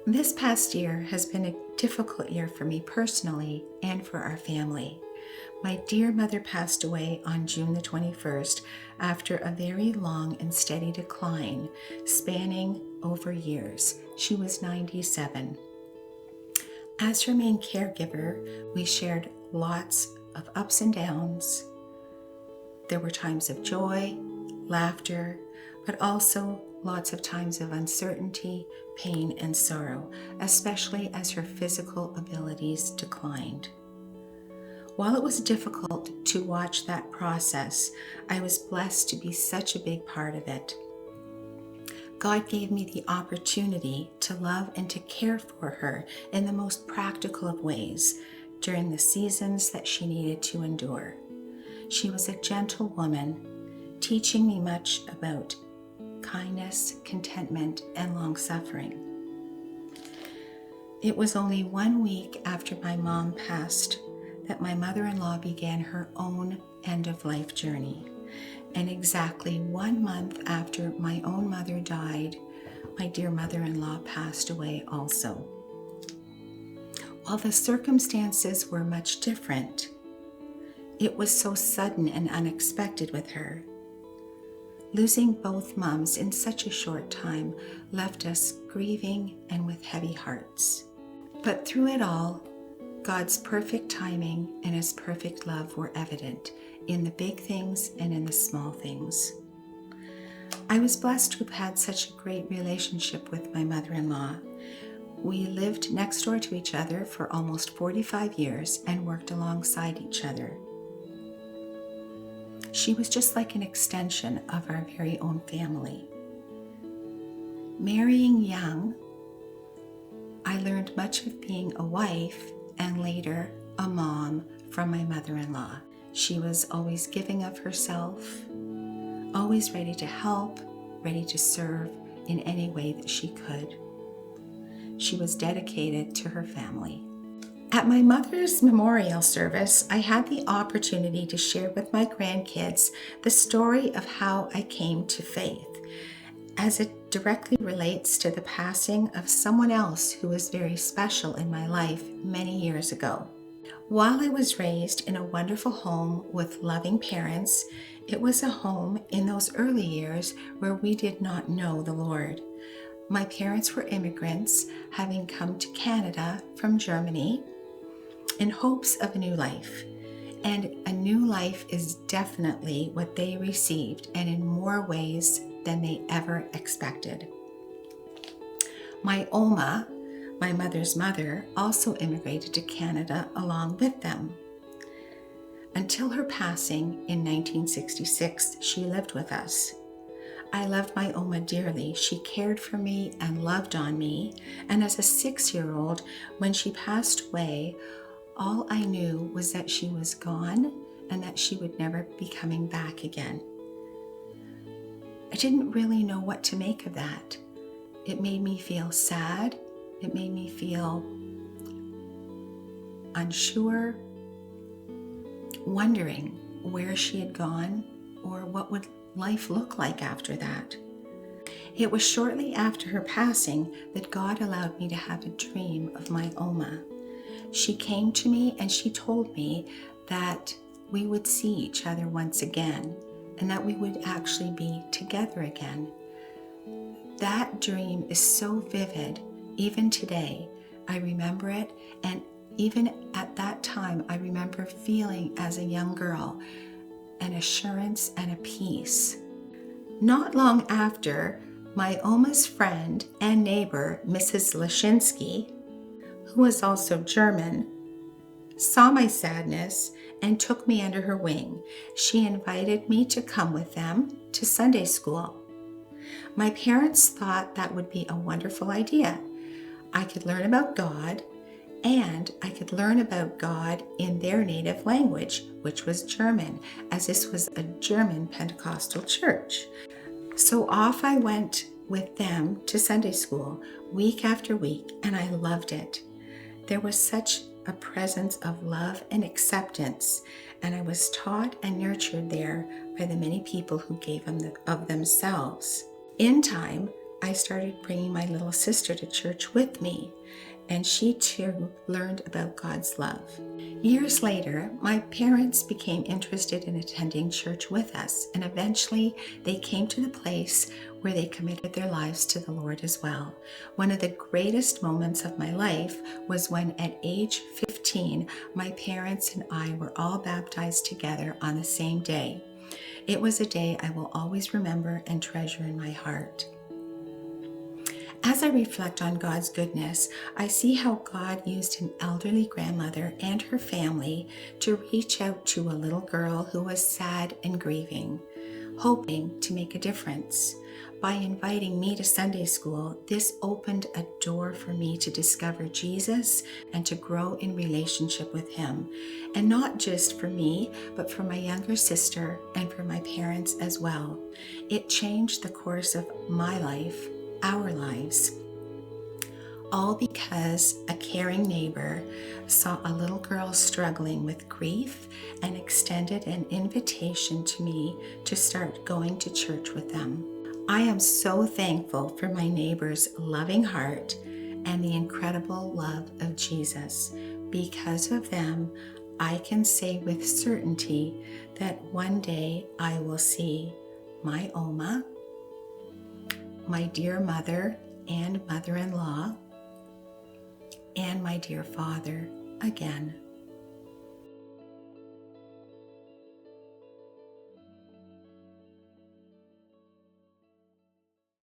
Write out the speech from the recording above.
This past year has been a difficult year for me personally and for our family. My dear mother passed away on June the 21st after a very long and steady decline spanning over years. She was 97. As her main caregiver, we shared lots of ups and downs. There were times of joy, laughter, but also lots of times of uncertainty, pain, and sorrow, especially as her physical abilities declined. While it was difficult to watch that process, I was blessed to be such a big part of it. God gave me the opportunity to love and to care for her in the most practical of ways during the seasons that she needed to endure. She was a gentle woman, teaching me much about kindness, contentment, and long-suffering. It was only 1 week after my mom passed that my mother-in-law began her own end-of-life journey. And exactly 1 month after my own mother died, my dear mother-in-law passed away also. While the circumstances were much different, it was so sudden and unexpected with her. Losing both moms in such a short time left us grieving and with heavy hearts. But through it all, God's perfect timing and His perfect love were evident in the big things and in the small things. I was blessed to have had such a great relationship with my mother-in-law. We lived next door to each other for almost 45 years and worked alongside each other. She was just like an extension of our very own family. Marrying young, I learned much of being a wife and later a mom from my mother-in-law. She was always giving of herself, always ready to help, ready to serve in any way that she could. She was dedicated to her family. At my mother's memorial service, I had the opportunity to share with my grandkids the story of how I came to faith, as it directly relates to the passing of someone else who was very special in my life many years ago. While I was raised in a wonderful home with loving parents, it was a home in those early years where we did not know the Lord. My parents were immigrants, having come to Canada from Germany in hopes of a new life. And a new life is definitely what they received, and in more ways than they ever expected. My Oma, my mother's mother, also immigrated to Canada along with them. Until her passing in 1966, she lived with us. I loved my Oma dearly. She cared for me and loved on me. And as a 6-year-old, when she passed away, all I knew was that she was gone and that she would never be coming back again. I didn't really know what to make of that. It made me feel sad. It made me feel unsure, wondering where she had gone or what would life look like after that. It was shortly after her passing that God allowed me to have a dream of my Oma. She came to me and she told me that we would see each other once again and that we would actually be together again. That dream is so vivid. Even today, I remember it, and even at that time, I remember feeling as a young girl an assurance and a peace. Not long after, my Oma's friend and neighbor, Mrs. Lashinsky, who was also German, saw my sadness and took me under her wing. She invited me to come with them to Sunday school. My parents thought that would be a wonderful idea. I could learn about God, and I could learn about God in their native language, which was German, as this was a German Pentecostal church. So off I went with them to Sunday school week after week, and I loved it. There was such a presence of love and acceptance, and I was taught and nurtured there by the many people who gave of themselves. In time, I started bringing my little sister to church with me, and she too learned about God's love. Years later, my parents became interested in attending church with us, and eventually they came to the place where they committed their lives to the Lord as well. One of the greatest moments of my life was when at age 15, my parents and I were all baptized together on the same day. It was a day I will always remember and treasure in my heart. As I reflect on God's goodness, I see how God used an elderly grandmother and her family to reach out to a little girl who was sad and grieving, hoping to make a difference. By inviting me to Sunday school, this opened a door for me to discover Jesus and to grow in relationship with Him. And not just for me, but for my younger sister and for my parents as well. It changed the course of my life, our lives, all because a caring neighbor saw a little girl struggling with grief and extended an invitation to me to start going to church with them. I am so thankful for my neighbor's loving heart and the incredible love of Jesus. Because of them, I can say with certainty that one day I will see my Oma, my dear mother and mother-in-law, and my dear father again.